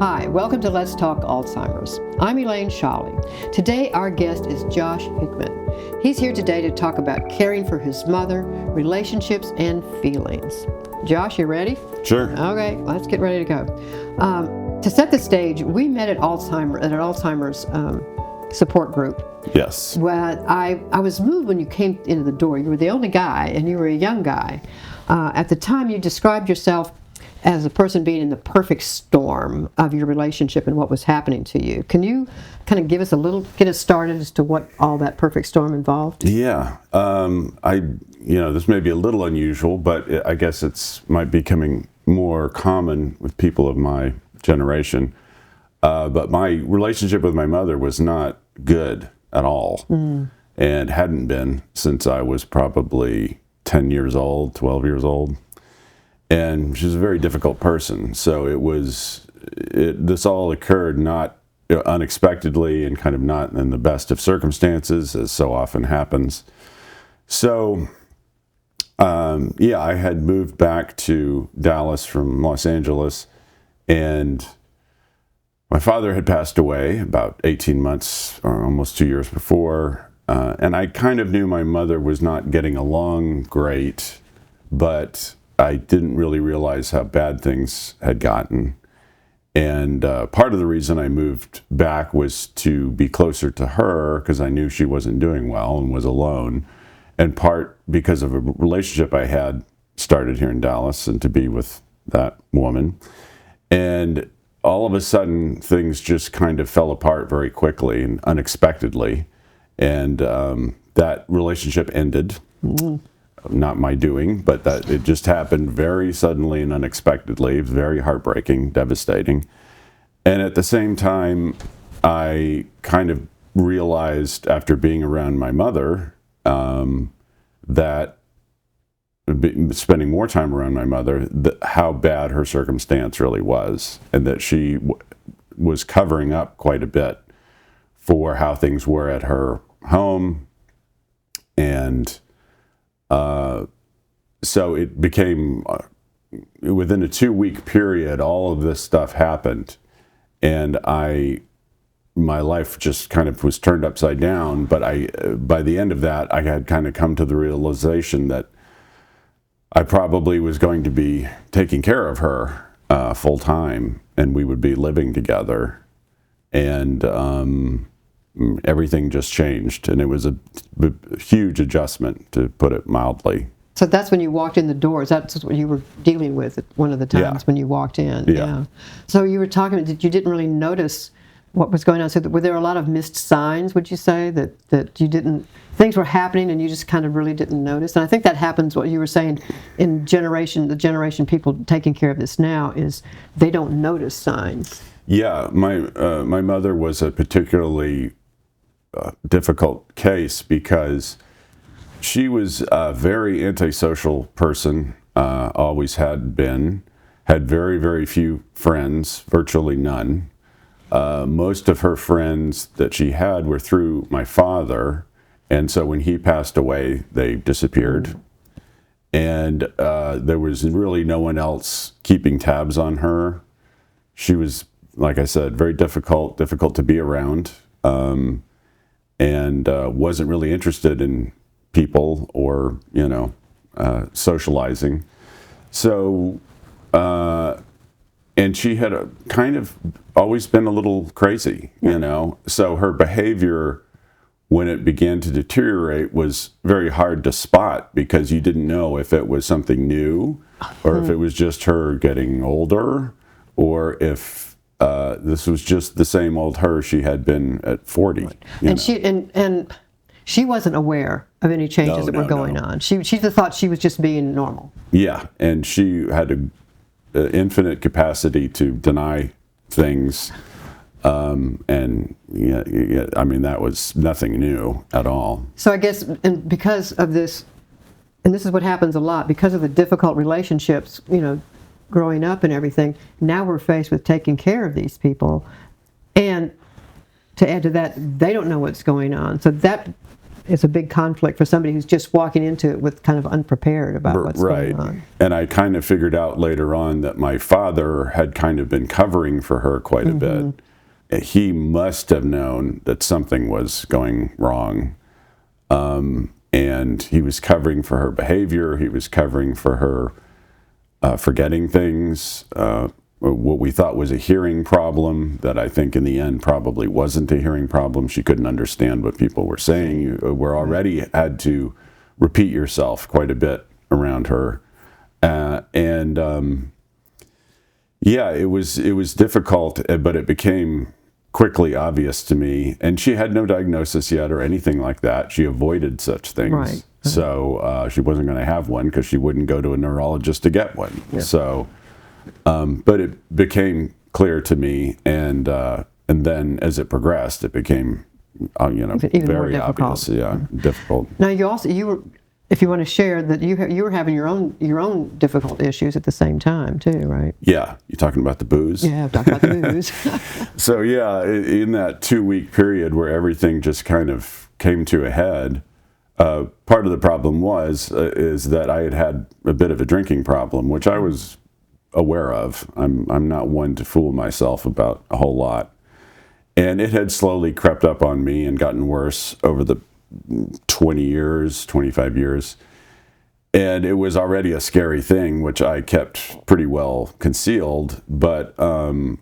Hi, welcome to Let's Talk Alzheimer's. I'm Elaine Scholly. Today our guest is Josh Hickman. He's here today to talk about caring for his mother, relationships, and feelings. Josh, you ready? Sure. Okay, let's get ready to go. To set the stage, we met at an Alzheimer's support group. Yes. Well, I was moved when you came into the door. You were the only guy, and you were a young guy. At the time, you described yourself as a person being in the perfect storm of your relationship and what was happening to you. Can you kind of get us started as to what all that perfect storm involved? Yeah. This may be a little unusual, but I guess it's might be becoming more common with people of my generation. But my relationship with my mother was not good at all, and hadn't been since I was probably 10 years old, 12 years old. And she's a very difficult person. So this all occurred not unexpectedly and kind of not in the best of circumstances, as so often happens. So, I had moved back to Dallas from Los Angeles, and my father had passed away about 18 months or almost 2 years before. And I kind of knew my mother was not getting along great, but I didn't really realize how bad things had gotten. And part of the reason I moved back was to be closer to her because I knew she wasn't doing well and was alone. And part because of a relationship I had started here in Dallas and to be with that woman. And all of a sudden, things just kind of fell apart very quickly and unexpectedly. And that relationship ended. Not my doing, but that it just happened very suddenly and unexpectedly. It was very heartbreaking, devastating. And at the same time, I kind of realized after being around my mother that spending more time around my mother, how bad her circumstance really was, and that she was covering up quite a bit for how things were at her home. And so it became, within a 2-week period, all of this stuff happened. And my life just kind of was turned upside down. But by the end of that, I had kind of come to the realization that I probably was going to be taking care of her full time, and we would be living together. And everything just changed, and it was a huge adjustment, to put it mildly. So that's when you walked in the doors. That's what you were dealing with at one of the times when you walked in. Yeah. So you were talking, you didn't really notice what was going on. So were there a lot of missed signs, would you say, that you didn't, things were happening and you just kind of really didn't notice? And I think that happens, what you were saying, the generation people taking care of this now is they don't notice signs. Yeah, my mother was a particularly difficult case because she was a very antisocial person, always had been, had very, very few friends, virtually none. Most of her friends that she had were through my father, and so when he passed away, they disappeared. And there was really no one else keeping tabs on her. She was, like I said, very difficult to be around. And wasn't really interested in people or, socializing. So, and she had kind of always been a little crazy, So her behavior, when it began to deteriorate, was very hard to spot because you didn't know if it was something new or if it was just her getting older or if this was just the same old her she had been at 40. And she wasn't aware of any changes that were going on. She just thought she was just being normal. Yeah, and she had an infinite capacity to deny things. That was nothing new at all. So I guess, and because of this, and this is what happens a lot, because of the difficult relationships, growing up and everything, now we're faced with taking care of these people. And to add to that, they don't know what's going on. So that it's a big conflict for somebody who's just walking into it with kind of unprepared about what's going on. And I kind of figured out later on that my father had kind of been covering for her quite a bit. He must have known that something was going wrong. And he was covering for her behavior. He was covering for her forgetting things, what we thought was a hearing problem that I think in the end probably wasn't a hearing problem. She couldn't understand what people were saying. You were already had to repeat yourself quite a bit around her. Yeah, it was difficult, but it became quickly obvious to me. And she had no diagnosis yet or anything like that. She avoided such things. Right. So she wasn't going to have one because she wouldn't go to a neurologist to get one. Yeah. So, but it became clear to me, and then as it progressed, it became, very obvious. Yeah, difficult. Now you were, if you want to share that you were having your own difficult issues at the same time too, right? Yeah, you talking about the booze? Yeah, I'm talking about the booze. So yeah, in that 2-week period where everything just kind of came to a head. Part of the problem is that I had a bit of a drinking problem, which I was aware of. I'm not one to fool myself about a whole lot. And it had slowly crept up on me and gotten worse over the 25 years. And it was already a scary thing, which I kept pretty well concealed, but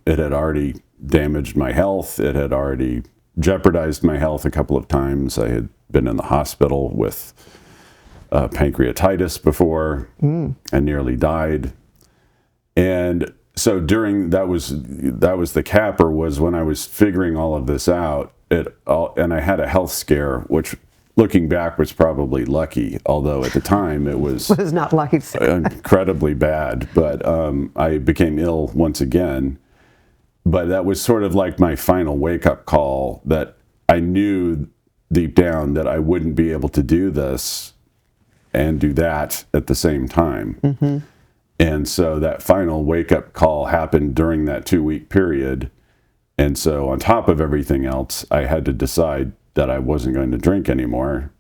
it had already damaged my health. It had already jeopardized my health a couple of times. I had been in the hospital with pancreatitis before and nearly died. And so that was the capper, was when I was figuring all of this out, and I had a health scare, which looking back was probably lucky, although at the time it was not lucky, incredibly bad. But I became ill once again. But that was sort of like my final wake-up call, that I knew deep down that I wouldn't be able to do this and do that at the same time. And so that final wake-up call happened during that 2-week period. And so on top of everything else, I had to decide that I wasn't going to drink anymore.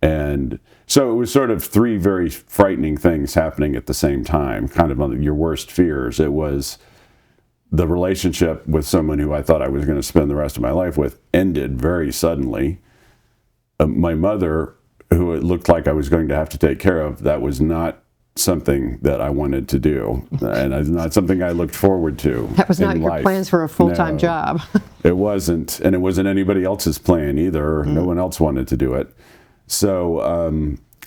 And so it was sort of 3 very frightening things happening at the same time, kind of on your worst fears. It was the relationship with someone who I thought I was going to spend the rest of my life with ended very suddenly. My mother, who it looked like I was going to have to take care of, that was not something that I wanted to do, and it's not something I looked forward to. That was not your plans for a full-time job. It wasn't, and it wasn't anybody else's plan either. No one else wanted to do it. So,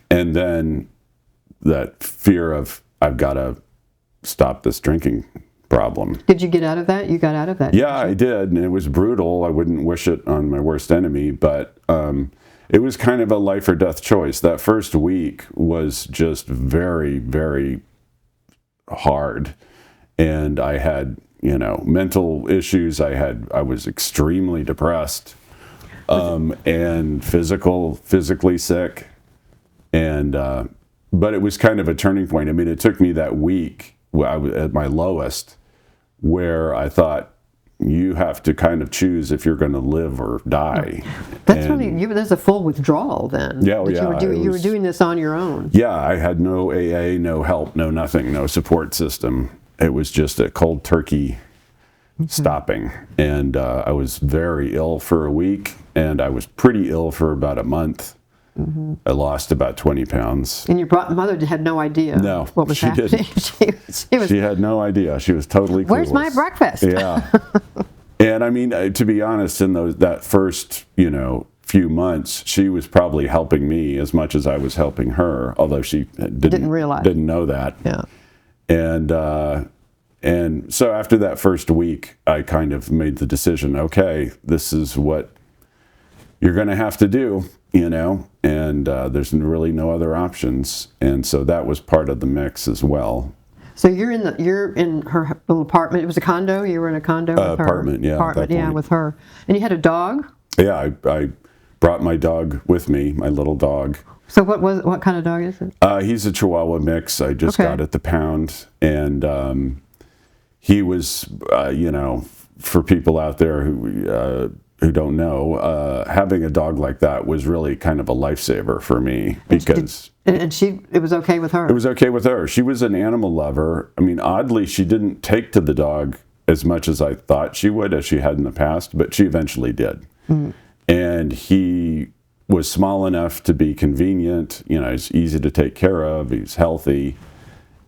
and then that fear of, I've got to stop this drinking problem. Did you get out of that? You got out of that? Yeah, I did, and it was brutal. I wouldn't wish it on my worst enemy, but it was kind of a life or death choice. That first week was just very, very hard, and I had, mental issues. I was extremely depressed, and physically sick, and but it was kind of a turning point. I mean, it took me that week, I was at my lowest, where I thought, you have to kind of choose if you're going to live or die. That's really, there's a full withdrawal then. Yeah, yeah. You were doing this on your own. Yeah, I had no AA, no help, no nothing, no support system. It was just a cold turkey stopping. And I was very ill for a week, and I was pretty ill for about a month. I lost about 20 pounds. And your mother had no idea what was happening. She had no idea. She was totally clueless. Where's my breakfast? Yeah. And I mean, to be honest, in that first, few months, she was probably helping me as much as I was helping her, although she didn't realize, didn't know that. Yeah. And so after that first week, I kind of made the decision, okay, this is what you're going to have to do. And there's really no other options, and so that was part of the mix as well. So you're in her little apartment. It was a condo. You were in a condo with her. Apartment, yeah. Apartment, yeah, with her. And you had a dog. Yeah, I brought my dog with me, my little dog. So what kind of dog is it? He's a Chihuahua mix. I just got at the pound, and he was, for people out there who who don't know, having a dog like that was really kind of a lifesaver for me because it was okay with her. It was okay with her. She was an animal lover. I mean, oddly, she didn't take to the dog as much as I thought she would, as she had in the past, but she eventually did. And he was small enough to be convenient. You know, he's easy to take care of. He's healthy.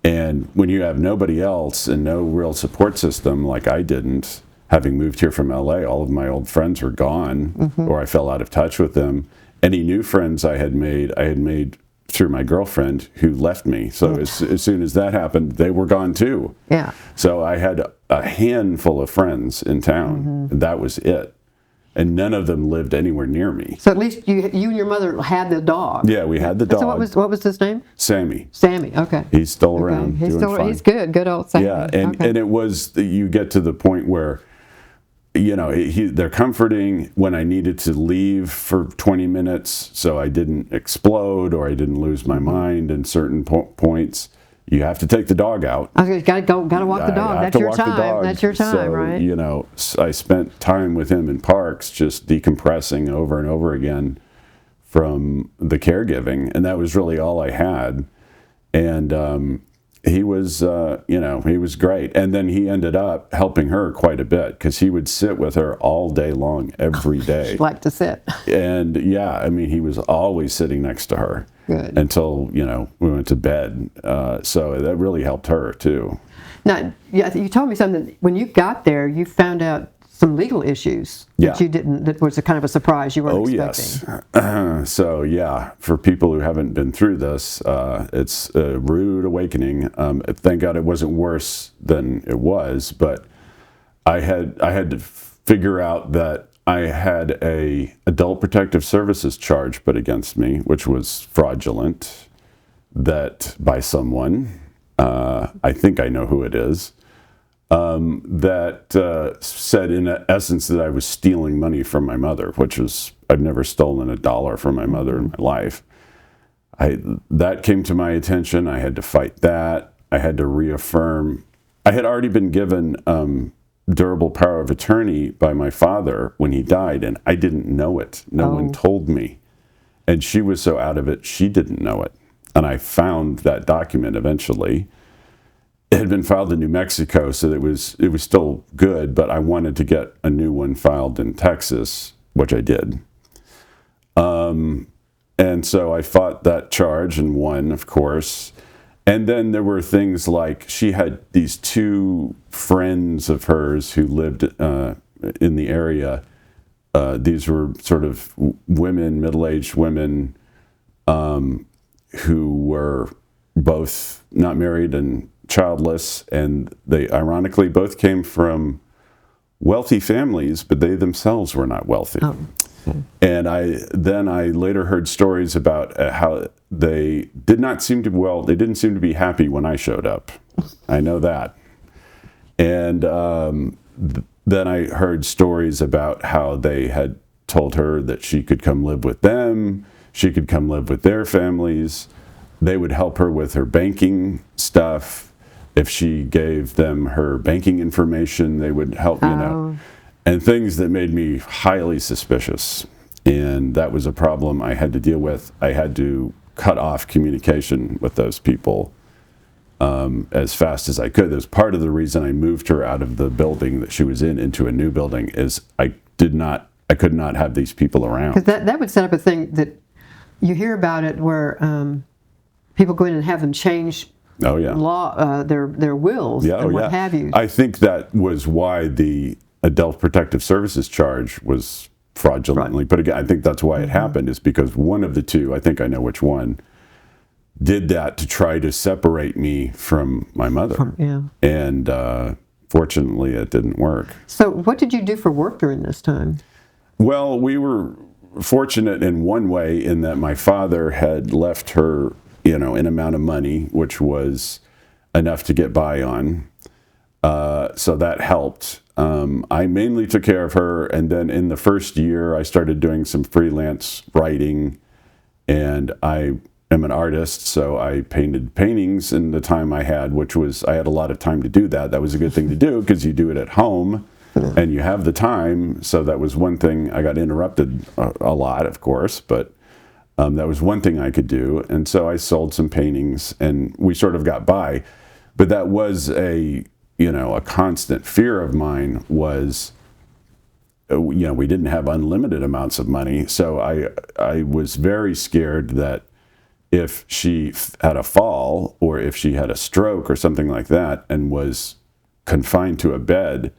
And when you have nobody else and no real support system, like I didn't, having moved here from LA, all of my old friends were gone, or I fell out of touch with them. Any new friends I had made through my girlfriend, who left me. So as soon as that happened, they were gone too. Yeah. So I had a handful of friends in town, and that was it. And none of them lived anywhere near me. So at least you and your mother had the dog. Yeah, we had the dog. So what was his name? Sammy. Sammy. Okay. He's still around. He's doing fine. He's good. Good old Sammy. Yeah, and it was, you get to the point where, you know, they're comforting when I needed to leave for 20 minutes so I didn't explode or I didn't lose my mind in certain points. You have to take the dog out. I was gotta walk the dog. That's your time. That's your time, so, right? You know, I spent time with him in parks, just decompressing over and over again from the caregiving, and that was really all I had. And he was, you know, he was great. And then he ended up helping her quite a bit because he would sit with her all day long, every day. She'd like to sit. And yeah, I mean, he was always sitting next to her. Good. Until, you know, we went to bed. So that really helped her too. Now, yeah, you told me something. When you got there, you found out some legal issues that you didn't, that was a kind of a surprise you weren't expecting. Yes. So yeah, for people who haven't been through this, it's a rude awakening. Thank God it wasn't worse than it was, but I had to figure out that I had a adult protective services charge put against me, which was fraudulent, that by someone, I think I know who it is, that said in essence that I was stealing money from my mother, which was, I've never stolen $1 from my mother in my life. That came to my attention. I had to fight that. I had to reaffirm. I had already been given durable power of attorney by my father when he died, and I didn't know it. No one told me. And she was so out of it, she didn't know it. And I found that document eventually. It had been filed in New Mexico, so it was still good, but I wanted to get a new one filed in Texas, which I did. And so I fought that charge and won, of course. And then there were things like she had these two friends of hers who lived in the area. These were sort of women, middle-aged women, who were both not married and childless, and they ironically both came from wealthy families, but they themselves were not wealthy. And I later heard stories about how they didn't seem to be happy when I showed up. I know that. And then I heard stories about how they had told her that she could come live with them, she could come live with their families. They would help her with her banking stuff. If she gave them her banking information, they would help, you know. And things that made me highly suspicious. And that was a problem I had to deal with. I had to cut off communication with those people as fast as I could. That was part of the reason I moved her out of the building that she was in into a new building, is I could not have these people around. Because that would set up a thing that you hear about it where people go in and have them change law, their wills and what have you. I think that was why the Adult Protective Services charge was fraudulently. But again, I think that's why it happened, is because one of the two, I think I know which one, did that to try to separate me from my mother. And fortunately, it didn't work. So what did you do for work during this time? Well, we were fortunate in one way in that my father had left her, you know, an amount of money, which was enough to get by on. So that helped. I mainly took care of her, and then in the first year I started doing some freelance writing, and I am an artist, so I painted paintings in the time I had, which was, I had a lot of time to do that. That was a good thing to do because you do it at home and you have the time. So that was one thing. I got interrupted a lot, of course, but that was one thing I could do. And so I sold some paintings, and we sort of got by. But that was a constant fear of mine was, we didn't have unlimited amounts of money. So I was very scared that if she had a fall or if she had a stroke or something like that and was confined to a bed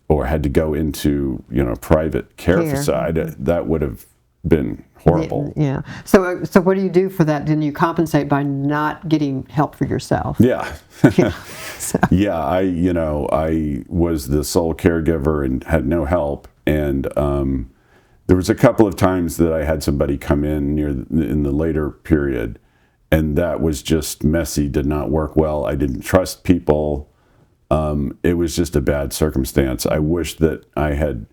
or had to go into, private care facility, that would have been horrible. Yeah. So what do you do for that? Didn't you compensate by not getting help for yourself? Yeah. Yeah. So. Yeah. I was the sole caregiver and had no help. And there was a couple of times that I had somebody come in in the later period, and that was just messy, did not work well. I didn't trust people. It was just a bad circumstance. I wish that I had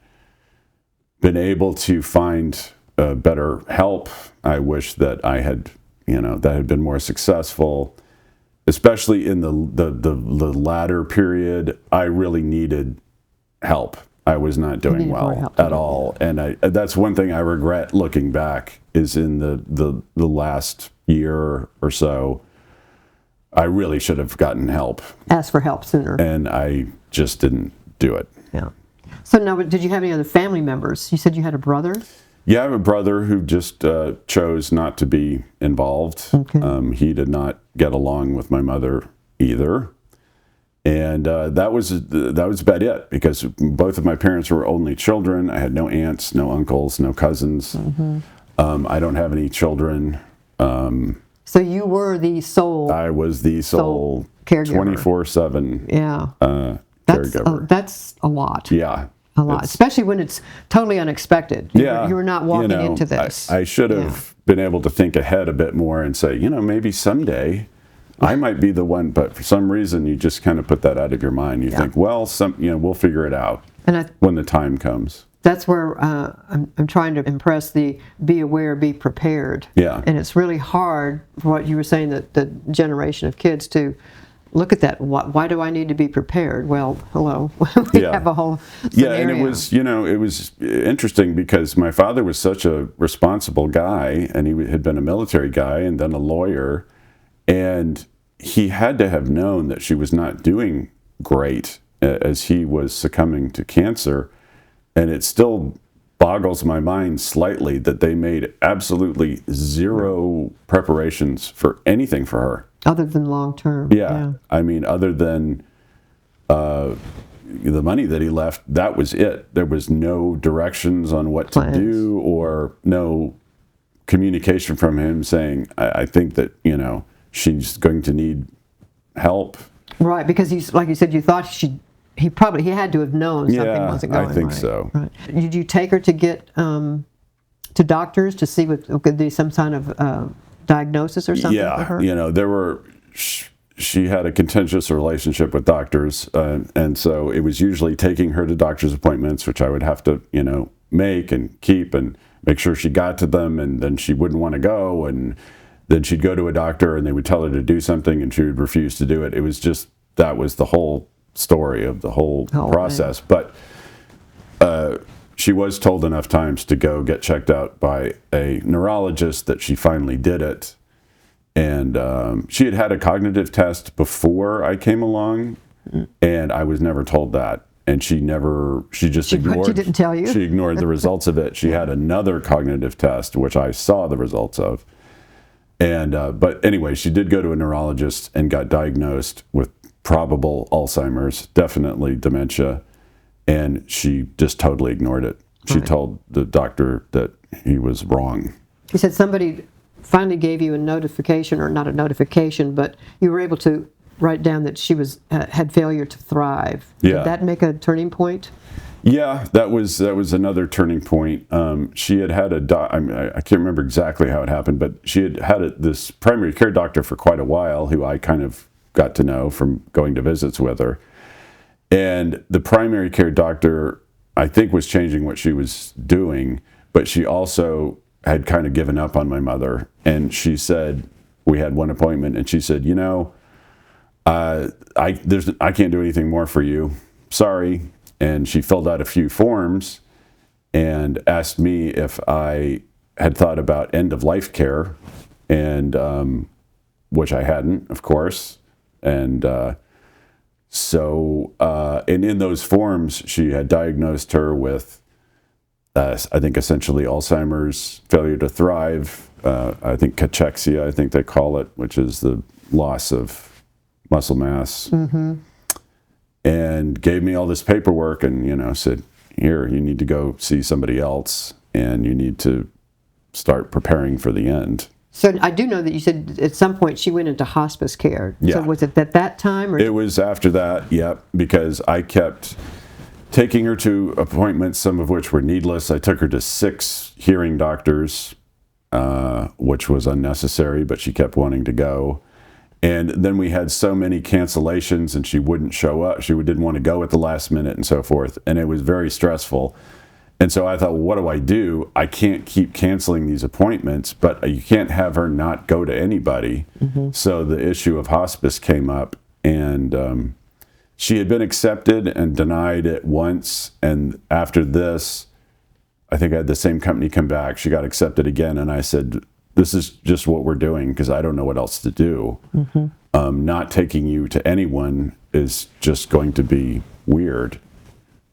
been able to find better help. I wish that I had, that had been more successful, especially in the latter period. I really needed help. I was not doing well at all, and that's one thing I regret looking back. Is in the last year or so, I really should have gotten help. Ask for help sooner. And I just didn't do it. Yeah. So now, did you have any other family members? You said you had a brother? Yeah, I have a brother who just chose not to be involved. Okay. He did not get along with my mother either. And that was about it, because both of my parents were only children. I had no aunts, no uncles, no cousins. Mm-hmm. I don't have any children. So you were the sole. I was the sole caregiver, 24/7. Yeah, caregiver. That's a lot. Yeah, a lot, especially when it's totally unexpected. You were not walking into this. I should have been able to think ahead a bit more and say, maybe someday I might be the one, but for some reason you just kind of put that out of your mind. You think, well, we'll figure it out when the time comes. That's where I'm trying to impress the be aware, be prepared. Yeah. And it's really hard for what you were saying, that the generation of kids to look at that. Why do I need to be prepared? Well, hello. We have a whole scenario. Yeah, and it was interesting because my father was such a responsible guy, and he had been a military guy and then a lawyer. And he had to have known that she was not doing great as he was succumbing to cancer. And it still boggles my mind slightly that they made absolutely zero preparations for anything for her. Other than long term. Yeah. I mean, other than the money that he left, that was it. There was no directions on what to do, or no communication from him saying, I think that, she's going to need help. Right, because like you said, you thought he had to have known something wasn't going right. I think so. Right. Did you take her to get to doctors to see what could be some kind of diagnosis or something for her? She had a contentious relationship with doctors, and so it was usually taking her to doctor's appointments, which I would have to, make and keep and make sure she got to them, and then she wouldn't want to go, and then she'd go to a doctor and they would tell her to do something and she would refuse to do it. It was just, that was the whole story of the whole process. Man. But she was told enough times to go get checked out by a neurologist that she finally did it. And she had had a cognitive test before I came along, and I was never told that. And she just ignored. She didn't tell you? She ignored the results of it. She had another cognitive test, which I saw the results of. And but anyway, she did go to a neurologist and got diagnosed with probable Alzheimer's, definitely dementia, and she just totally ignored it. She told the doctor that he was wrong. He said somebody finally gave you a notification, or not a notification, but you were able to write down that she had failure to thrive. Yeah. Did that make a turning point? Yeah, that was another turning point. She had had I can't remember exactly how it happened, but she had this primary care doctor for quite a while, who I kind of got to know from going to visits with her. And the primary care doctor, I think, was changing what she was doing, but she also had kind of given up on my mother. And she said, we had one appointment, and she said, I can't do anything more for you. Sorry. and she filled out a few forms and asked me if I had thought about end-of-life care, and which I hadn't, of course. And and in those forms, she had diagnosed her with, I think, essentially Alzheimer's, failure to thrive, I think cachexia, I think they call it, which is the loss of muscle mass, and gave me all this paperwork and, said, here, you need to go see somebody else, and you need to start preparing for the end. So I do know that you said at some point she went into hospice care. Yeah. So was it at that time? Or? It was after that, yep, because I kept taking her to appointments, some of which were needless. I took her to 6 hearing doctors, which was unnecessary, but she kept wanting to go. And then we had so many cancellations, and she wouldn't show up. She didn't want to go at the last minute and so forth. And it was very stressful. And so I thought, well, what do I do? I can't keep canceling these appointments, but you can't have her not go to anybody. So the issue of hospice came up, and she had been accepted and denied it once. And after this, I think I had the same company come back. She got accepted again, and I said, this is just what we're doing because I don't know what else to do. Not taking you to anyone is just going to be weird,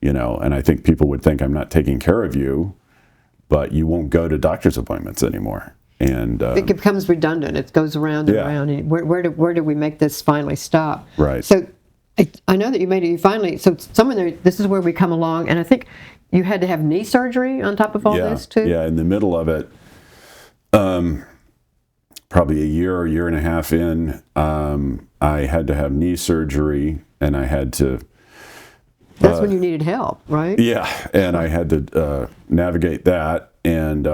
and I think people would think I'm not taking care of you, but you won't go to doctor's appointments anymore. And it becomes redundant. It goes around and around. And where do we make this finally stop? Right. So I know that you made it. You finally. So somewhere there. This is where we come along, and I think you had to have knee surgery on top of all this too. Yeah, in the middle of it. Probably a year and a half in, I had to have knee surgery, and I had to. That's when you needed help, right? Yeah, and I had to navigate that, and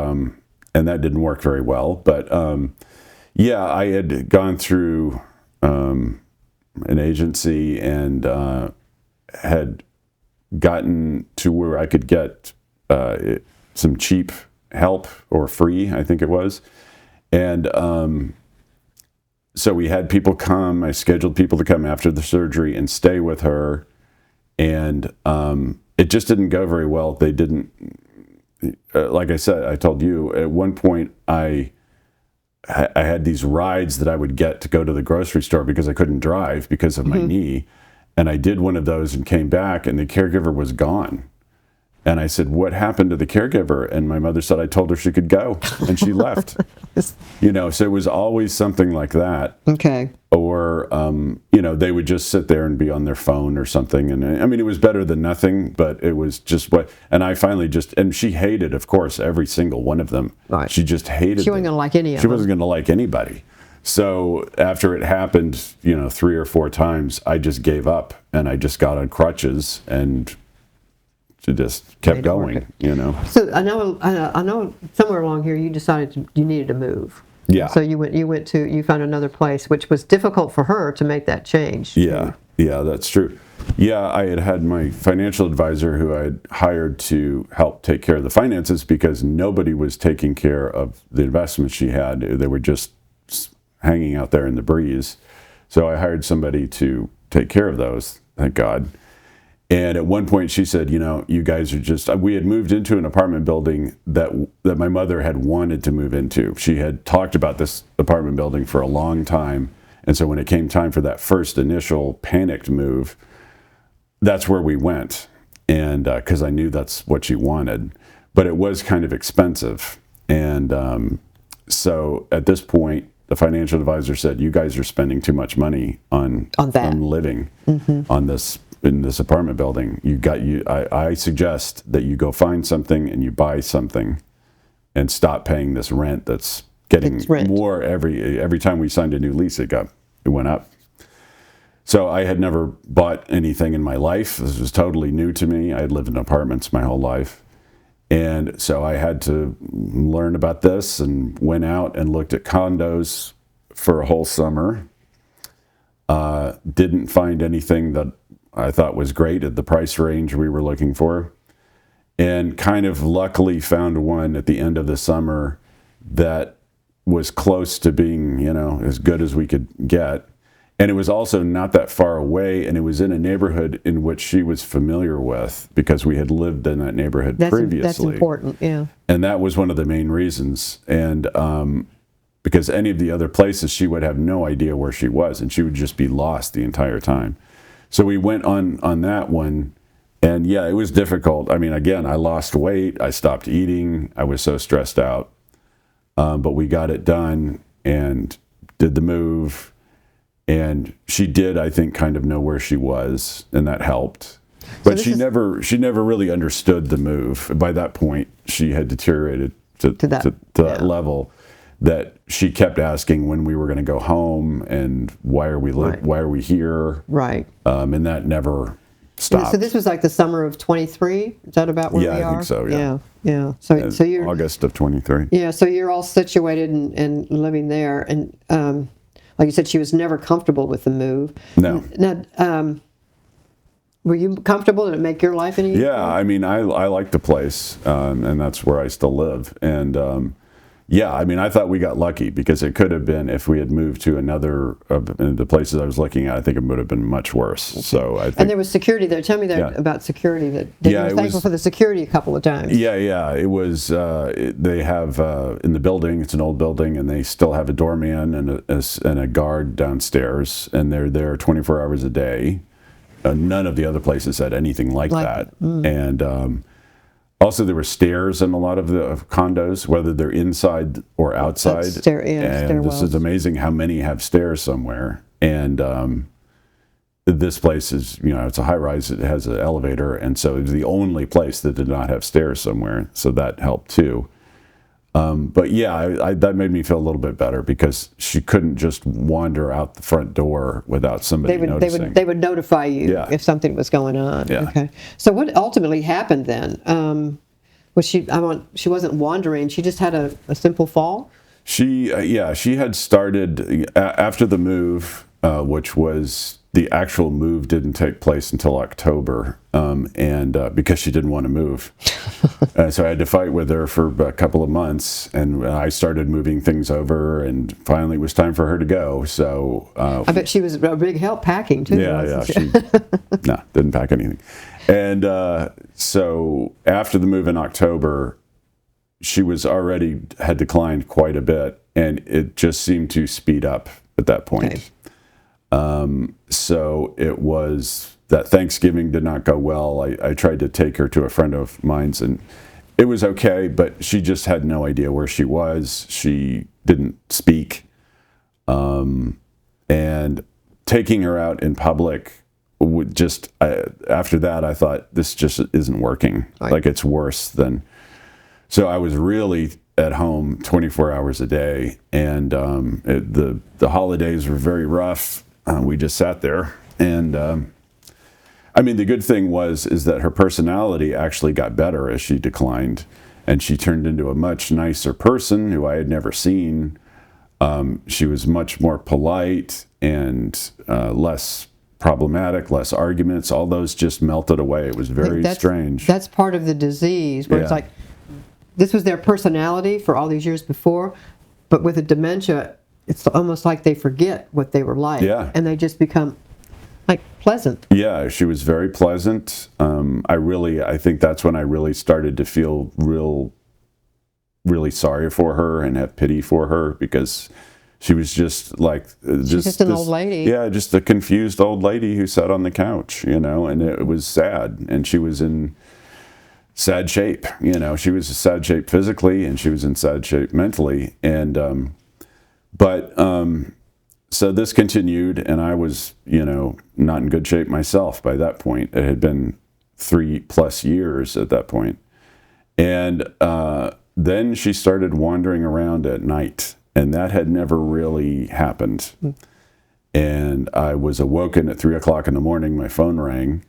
that didn't work very well. But I had gone through an agency and had gotten to where I could get some cheap help, or free, I think it was. And so we had people come. I scheduled people to come after the surgery and stay with her. And it just didn't go very well. They didn't, like I said, I told you, at one point I had these rides that I would get to go to the grocery store because I couldn't drive because of my knee. And I did one of those and came back, and the caregiver was gone. And I said, what happened to the caregiver? And my mother said, I told her she could go, and she left. So it was always something like that. Okay. Or, they would just sit there and be on their phone or something. And I mean, it was better than nothing, but it was just and I finally and she hated, of course, every single one of them. Right. She just hated She wasn't going to like any of them. She wasn't going to like anybody. So after it happened, 3 or 4 times, I just gave up, and I just got on crutches and just kept going, So I know somewhere along here you decided you needed to move. Yeah. So you found another place, which was difficult for her to make that change. Yeah, that's true. Yeah, I had my financial advisor who I had hired to help take care of the finances because nobody was taking care of the investments she had. They were just hanging out there in the breeze. So I hired somebody to take care of those, thank God. And at one point she said, you guys are we had moved into an apartment building that my mother had wanted to move into. She had talked about this apartment building for a long time. And so when it came time for that first initial panicked move, that's where we went. And because I knew that's what she wanted, but it was kind of expensive. And so at this point, the financial advisor said, you guys are spending too much money on living on this. In this apartment building, I suggest that you go find something and you buy something and stop paying this rent that's getting more every time we signed a new lease. It went up. So I had never bought anything in my life. This was totally new to me. I had lived in apartments my whole life. And so I had to learn about this and went out and looked at condos for a whole summer. Didn't find anything that I thought was great at the price range we were looking for, and kind of luckily found one at the end of the summer that was close to being, as good as we could get. And it was also not that far away, and it was in a neighborhood in which she was familiar with because we had lived in that neighborhood previously. That's important, yeah. And that was one of the main reasons. And because any of the other places, she would have no idea where she was, and she would just be lost the entire time. So we went on that one, and yeah, it was difficult. I mean, again, I lost weight. I stopped eating. I was so stressed out. But we got it done and did the move. And she did, I think, kind of know where she was, and that helped. But she never really understood the move. By that point, she had deteriorated to that level that she kept asking when we were going to go home and why are we why are we here? Right. And that never stopped. So this was like the summer of 23. Is that about where we are? Yeah, I think so. Yeah. Yeah. So you're August of 23. Yeah. So you're all situated and living there, and like you said, she was never comfortable with the move. No. Now, were you comfortable? Did it make your life any easier? Yeah, I mean, I like the place, and that's where I still live. And yeah, I mean, I thought we got lucky because it could have been, if we had moved to another of the places I was looking at, I think it would have been much worse. Okay. So I think, and there was security there. Tell me about security. That you were thankful for the security a couple of times. Yeah. It was. They have in the building. It's an old building, and they still have a doorman and a guard downstairs, and they're there 24 hours a day. None of the other places had anything like that. And also, there were stairs in a lot of the condos, whether they're inside or outside. And this is amazing how many have stairs somewhere. And this place is, it's a high rise. It has an elevator, and so it was the only place that did not have stairs somewhere. So that helped too. But yeah, that made me feel a little bit better because she couldn't just wander out the front door without somebody noticing. They would notify you if something was going on. Yeah. Okay. So what ultimately happened then? Was she wasn't wandering. She just had a simple fall? She had started after the move, which was the actual move didn't take place until October, and because she didn't want to move. So I had to fight with her for a couple of months, and I started moving things over, and finally it was time for her to go. So I bet she was a big help packing too. Yeah, she didn't pack anything. And so after the move in October, she had declined quite a bit, and it just seemed to speed up at that point. Okay. So it was that Thanksgiving did not go well. I tried to take her to a friend of mine's, and it was okay, but she just had no idea where she was. She didn't speak. And taking her out in public would just, after that, I thought, this just isn't working. Right. Like, it's worse than, so I was really at home 24 hours a day, and the holidays were very rough. We just sat there, and I mean, the good thing is that her personality actually got better as she declined, and she turned into a much nicer person who I had never seen. She was much more polite and less problematic, less arguments. All those just melted away. It was very strange. That's part of the disease, where it's like, this was their personality for all these years before, but with the dementia, it's almost like they forget what they were like, and they just become like pleasant. Yeah, she was very pleasant. I think that's when I really started to feel really sorry for her and have pity for her, because she was just like just an old lady. Yeah, just a confused old lady who sat on the couch, and it was sad, and she was in sad shape. She was in sad shape physically, and she was in sad shape mentally, and so this continued, and I was, not in good shape myself by that point. It had been 3+ years at that point. And then she started wandering around at night, and that had never really happened. And I was awoken at 3 o'clock in the morning, my phone rang,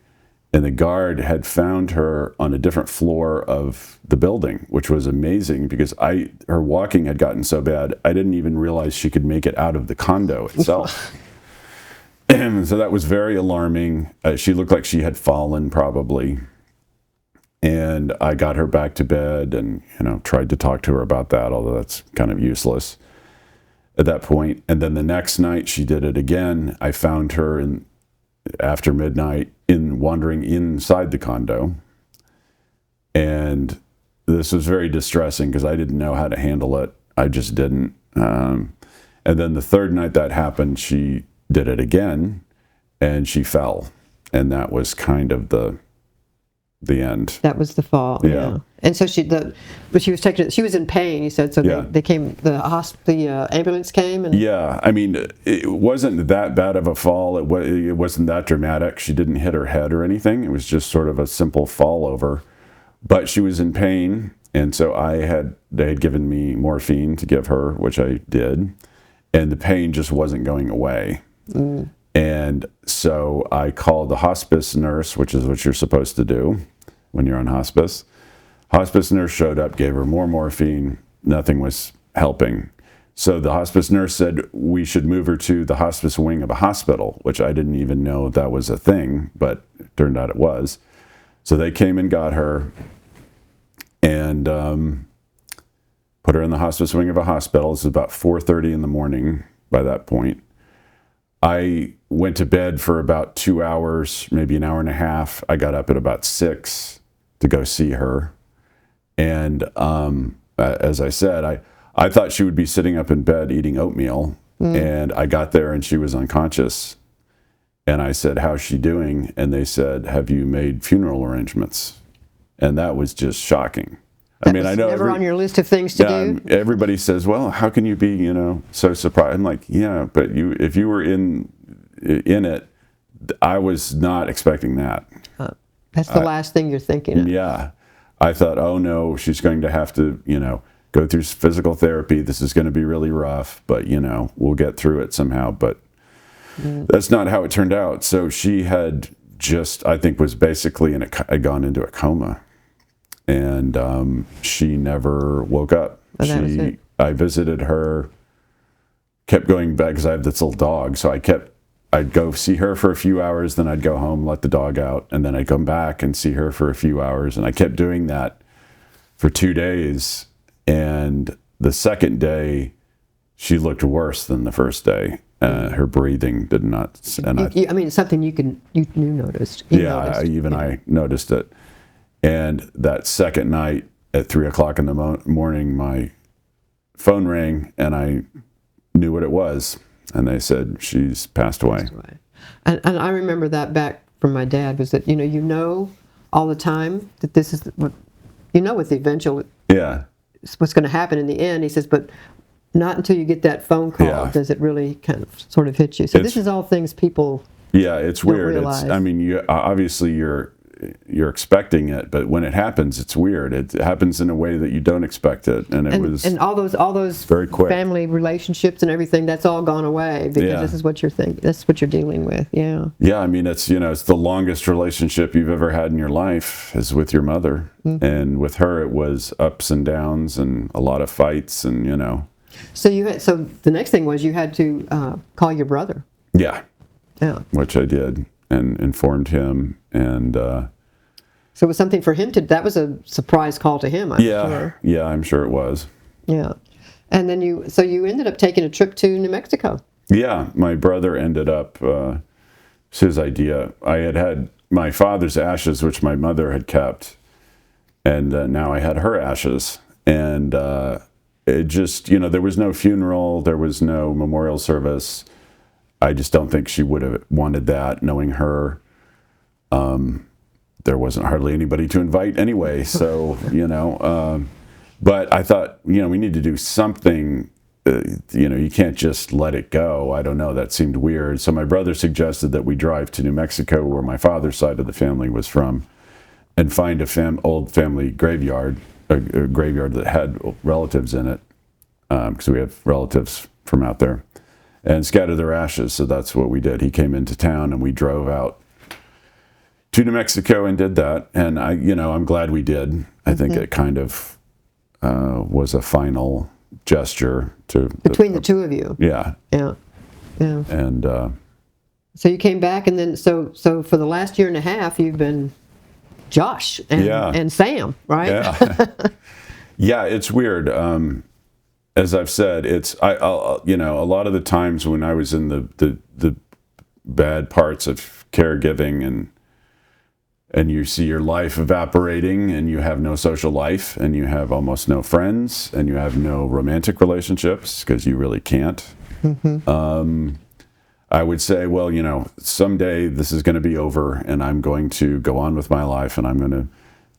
and the guard had found her on a different floor of the building, which was amazing because her walking had gotten so bad, I didn't even realize she could make it out of the condo itself. And so that was very alarming. She looked like she had fallen probably. And I got her back to bed and, tried to talk to her about that, although that's kind of useless. at that point. And then the next night she did it again. I found her after midnight wandering inside the condo. And this was very distressing because I didn't know how to handle it. I just didn't. And then the third night that happened, she did it again and she fell. And that was kind of the end. That was the fall. Yeah. And so but she was taken. She was in pain. You said so. Yeah. They came. The ambulance came. And yeah. I mean, it wasn't that bad of a fall. It wasn't that dramatic. She didn't hit her head or anything. It was just sort of a simple fall over. But she was in pain, and so they had given me morphine to give her, which I did, and the pain just wasn't going away. Mm. And so I called the hospice nurse, which is what you're supposed to do when you're on hospice. Hospice nurse showed up, gave her more morphine. Nothing was helping. So the hospice nurse said we should move her to the hospice wing of a hospital, which I didn't even know that was a thing, but it turned out it was. So they came and got her and put her in the hospice wing of a hospital. It was about 4:30 in the morning by that point. I went to bed for about 2 hours, maybe an hour and a half. I got up at about 6 to go see her. And as I said, I thought she would be sitting up in bed eating oatmeal. And I got there and she was unconscious. And I said, how's she doing? And they said, have you made funeral arrangements? And that was just shocking. I know never on your list of things to do. Everybody says, well, how can you be, so surprised? I'm like, yeah, but if you were in it, I was not expecting that. That's the last thing you're thinking of. Yeah. I thought, oh no, she's going to have to, go through physical therapy. This is going to be really rough, but we'll get through it somehow. But that's not how it turned out. So she had I think was basically had gone into a coma. And she never woke up. I visited her, kept going back because I have this little dog. So I'd go see her for a few hours, then I'd go home, let the dog out, and then I'd come back and see her for a few hours. And I kept doing that for 2 days. And the second day, she looked worse than the first day. Her breathing did not. And I mean, something you noticed. I noticed it. And that second night at 3 o'clock in the morning, my phone rang and I knew what it was. And they said, she's passed away. And I remember that back from my dad was that, all the time that this is what, with the eventual, what's going to happen in the end. He says, but not until you get that phone call does it really kind of sort of hit you. So this is all things people it's weird. Realize. Obviously you're expecting it, but when it happens, it's weird. It happens in a way that you don't expect it, and all those very quick. Family relationships and everything, that's all gone away because this is what you're thinking. That's what you're dealing with. Yeah. Yeah. I mean, it's it's the longest relationship you've ever had in your life is with your mother, and with her it was ups and downs and a lot of fights, and So the next thing was you had to call your brother. Yeah. Which I did. And informed him, and so it was something for him that was a surprise call to him. I'm sure. Yeah, I'm sure it was. Yeah, and then you ended up taking a trip to New Mexico. Yeah, my brother ended up. It's his idea. I had my father's ashes, which my mother had kept, and now I had her ashes, and it just there was no funeral, there was no memorial service. I just don't think she would have wanted that, knowing her. There wasn't hardly anybody to invite anyway, so, but I thought, we need to do something. You can't just let it go. I don't know, that seemed weird. So my brother suggested that we drive to New Mexico, where my father's side of the family was from, and find old family graveyard, a graveyard that had relatives in it, because we have relatives from out there, and scatter their ashes. So that's what we did. He came into town and we drove out to New Mexico and did that. And I'm glad we did. I think it kind of was a final gesture between the two of you. Yeah. And so you came back, and then so for the last year and a half, you've been Josh and Sam, right? Yeah. Yeah, it's weird. as I've said, I'll a lot of the times when I was in the bad parts of caregiving and you see your life evaporating and you have no social life and you have almost no friends and you have no romantic relationships because you really can't. I would say, well, someday this is going to be over and I'm going to go on with my life and I'm going to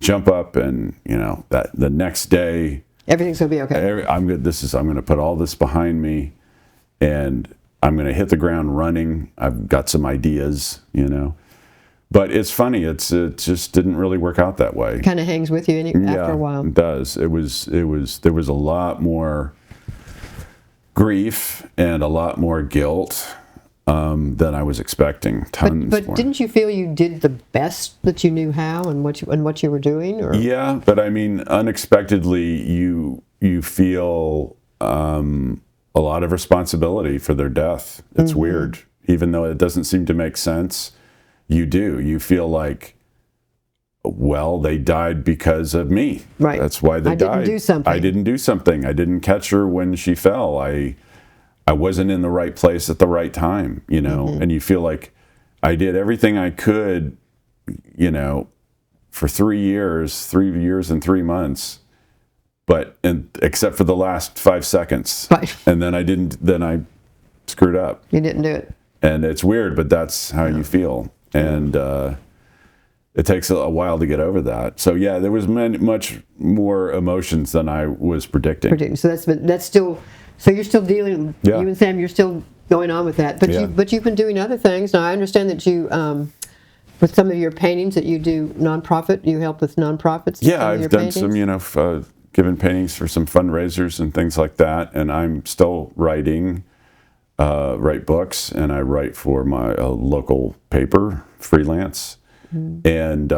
jump up and, that the next day, everything's going to be okay. I'm going to put all this behind me and I'm going to hit the ground running. I've got some ideas, But it's funny. It just didn't really work out that way. It kind of hangs with you after a while. It does. There was a lot more grief and a lot more guilt than I was expecting. Tons but more. Didn't you feel you did the best that you knew how and what you were doing? Or? Yeah, but I mean, unexpectedly, you feel a lot of responsibility for their death. It's weird, even though it doesn't seem to make sense. You do. You feel like, well, they died because of me. Right. That's why they died. I didn't do something. I didn't do something. I didn't catch her when she fell. I wasn't in the right place at the right time, and you feel like I did everything I could, for 3 years and 3 months, except for the last 5 seconds. Right. And then I screwed up. You didn't do it. And it's weird, but that's how you feel. And it takes a while to get over that. So yeah, there was much more emotions than I was predicting. So that's still. So you're still dealing. Yeah. You and Sam, you're still going on with that. But you've been doing other things. Now I understand that you, with some of your paintings, that you do nonprofit. You help with nonprofits. Yeah, I've done some. Given paintings for some fundraisers and things like that. And I'm still writing. Write books, and I write for my local paper, freelance. And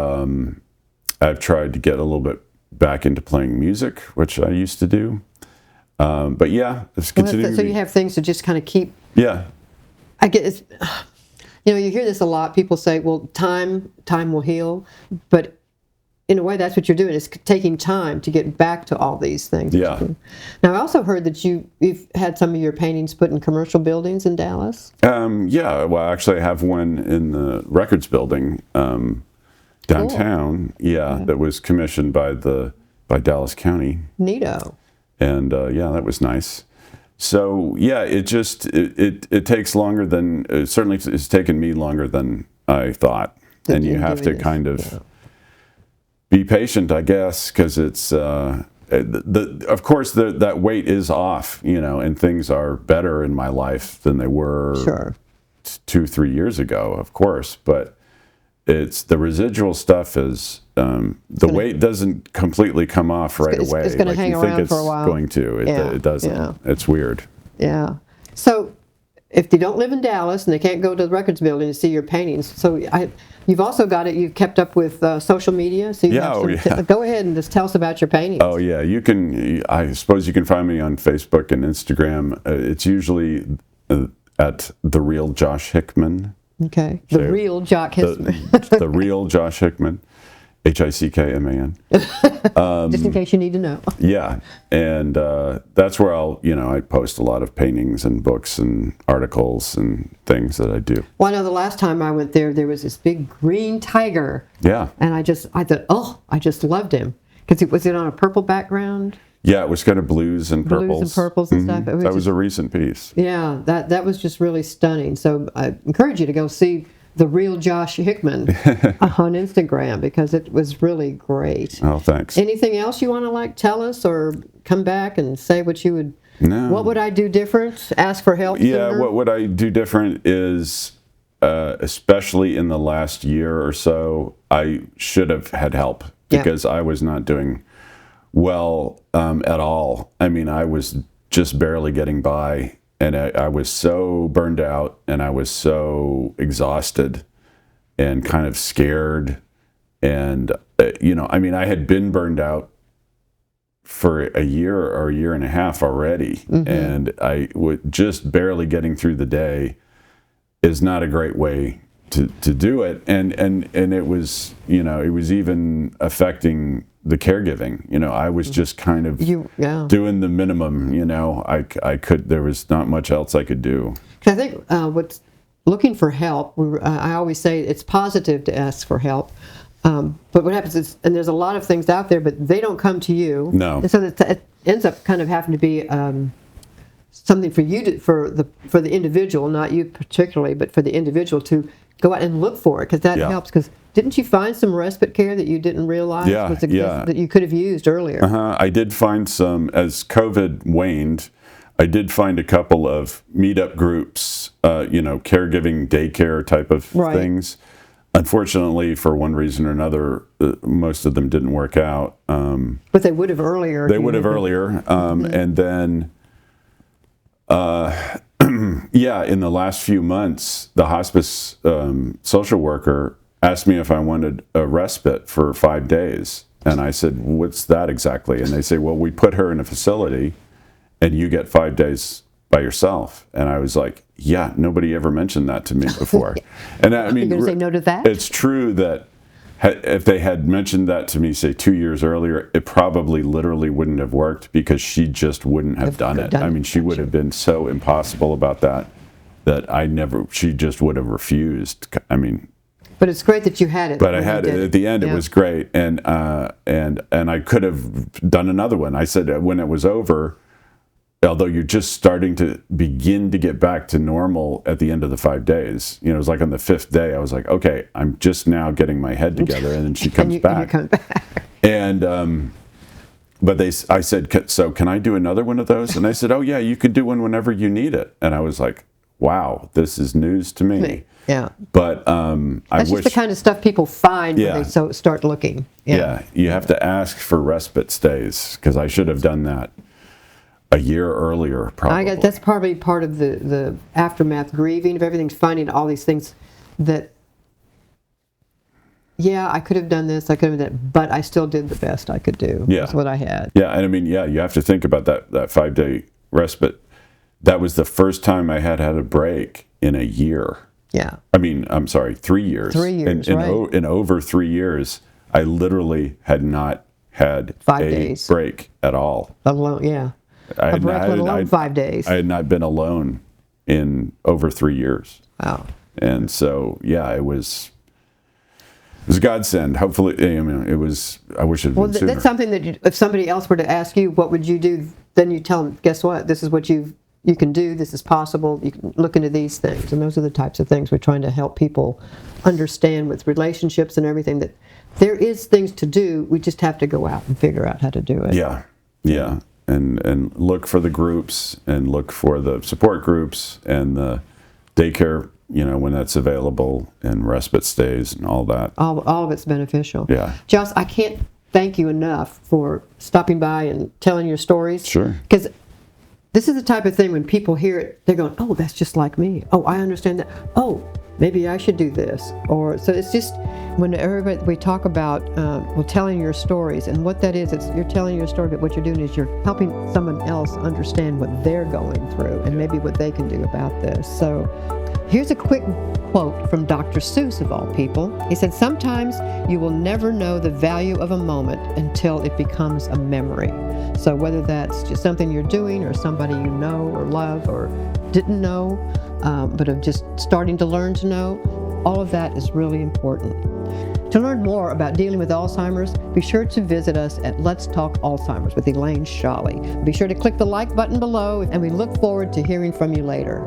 I've tried to get a little bit back into playing music, which I used to do. But yeah, it's continuing. So you have things to just kind of keep. Yeah. I get it's, you hear this a lot. People say, "Well, time will heal," but in a way, that's what you're doing. It's taking time to get back to all these things. Yeah. Now, I also heard that you've had some of your paintings put in commercial buildings in Dallas. Yeah. Well, actually, I have one in the Records Building downtown. Cool. Yeah, that was commissioned by Dallas County. Neato. And that was nice. So yeah, it takes longer than certainly it's taken me longer than I thought, and you have to kind of. Be patient, I guess, because it's of course that weight is off, and things are better in my life than they were 2-3 years ago, of course. But it's the residual stuff is weight doesn't completely come off right away. It's going to hang around for a while. Going to. It doesn't. Yeah. It's weird. Yeah. So if they don't live in Dallas and they can't go to the Records Building to see your paintings, so you've also got it. You've kept up with social media. So go ahead and just tell us about your paintings. Oh yeah, you can. I suppose you can find me on Facebook and Instagram. It's usually at The Real Josh Hickman. Okay, The Real Josh Hickman. The Real Josh Hickman. Hickman. Just in case you need to know. Yeah, and that's where I post a lot of paintings and books and articles and things that I do. Well, I know the last time I went there was this big green tiger. Yeah. And I thought, I just loved him. Because was it on a purple background? Yeah, it was kind of blues and purples. Blues and purples and stuff. That was a recent piece. Yeah, that was just really stunning. So I encourage you to go see The Real Josh Hickman on Instagram, because it was really great. Oh, thanks. Anything else you want to tell us, or come back and say what you would? No. What would I do different? Ask for help. Yeah, sooner? what would I do different is, especially in the last year or so, I should have had help, because I was not doing well at all. I mean, I was just barely getting by. And I was so burned out, and I was so exhausted and kind of scared. And, I had been burned out for a year or a year and a half already. And I would just barely getting through the day is not a great way to do it. And it was, it was even affecting the caregiving. I was just kind of Yeah. doing the minimum. There was not much else I could do. 'Cause I think what's looking for help, I always say it's positive to ask for help. But what happens is, and there's a lot of things out there, but they don't come to you. No. And so it ends up kind of having to be something for you for the individual, not you particularly, but for the individual to go out and look for it, because that helps. Because didn't you find some respite care that you didn't realize that you could have used earlier? I did find some as COVID waned. I did find a couple of meetup groups, caregiving daycare type of things. Unfortunately, for one reason or another, most of them didn't work out. But they would have earlier. They would have earlier. And then, in the last few months, the hospice social worker asked me if I wanted a respite for 5 days. And I said, what's that exactly? And they say, well, we put her in a facility and you get 5 days by yourself. And I was like, yeah, nobody ever mentioned that to me before. And I mean, you're going to say no to that? It's true that if they had mentioned that to me, say 2 years earlier, it probably literally wouldn't have worked, because she just wouldn't have done it. I mean, she would have been so impossible about that she just would have refused. I mean, but it's great that you had it. But I had it at the end. It was great, and I could have done another one. I said when it was over, although you're just starting to begin to get back to normal at the end of the 5 days. It was like on the 5th day, I was like, okay, I'm just now getting my head together, and then she comes back. And but I said, so can I do another one of those? And I said, oh yeah, you could do one whenever you need it. And I was like, wow, this is news to me. Yeah. But that's just the kind of stuff people find when they start looking. Yeah, you have to ask for respite stays, because I should have done that a year earlier, probably. That's probably part of the aftermath grieving of everything's finding all these things that, I could have done this, I could have done that, but I still did the best I could do. Yeah. That's what I had. Yeah, and I mean, you have to think about that 5-day respite. That was the first time I had a break in a year. Yeah. I mean, I'm sorry, 3 years. 3 years, right. In over 3 years, I literally had not had 5 a days. break at all. Alone, yeah. A break, let alone 5 days. I had not been alone in over 3 years. Wow. And so, it was a godsend. Hopefully, it was. I wish it had been sooner. That's something that if somebody else were to ask you, what would you do? Then you tell them, guess what? This is what you can do. This is possible. You can look into these things. And those are the types of things we're trying to help people understand with relationships and everything, that there is things to do. We just have to go out and figure out how to do it. Yeah. Yeah. And look for the groups, and look for the support groups and the daycare, when that's available, and respite stays and all that. All of it's beneficial. Yeah. Josh, I can't thank you enough for stopping by and telling your stories. Sure. Because this is the type of thing when people hear it, they're going, oh, that's just like me. Oh, I understand that. Oh, maybe I should do this. Or so it's just when we talk about telling your stories, and what that is, you're telling your story, but what you're doing is you're helping someone else understand what they're going through and maybe what they can do about this. So here's a quick quote from Dr. Seuss, of all people. He said, sometimes you will never know the value of a moment until it becomes a memory. So whether that's just something you're doing, or somebody you know or love or didn't know, but are just starting to learn to know, all of that is really important. To learn more about dealing with Alzheimer's, be sure to visit us at Let's Talk Alzheimer's with Elaine Scholly. Be sure to click the like button below, and we look forward to hearing from you later.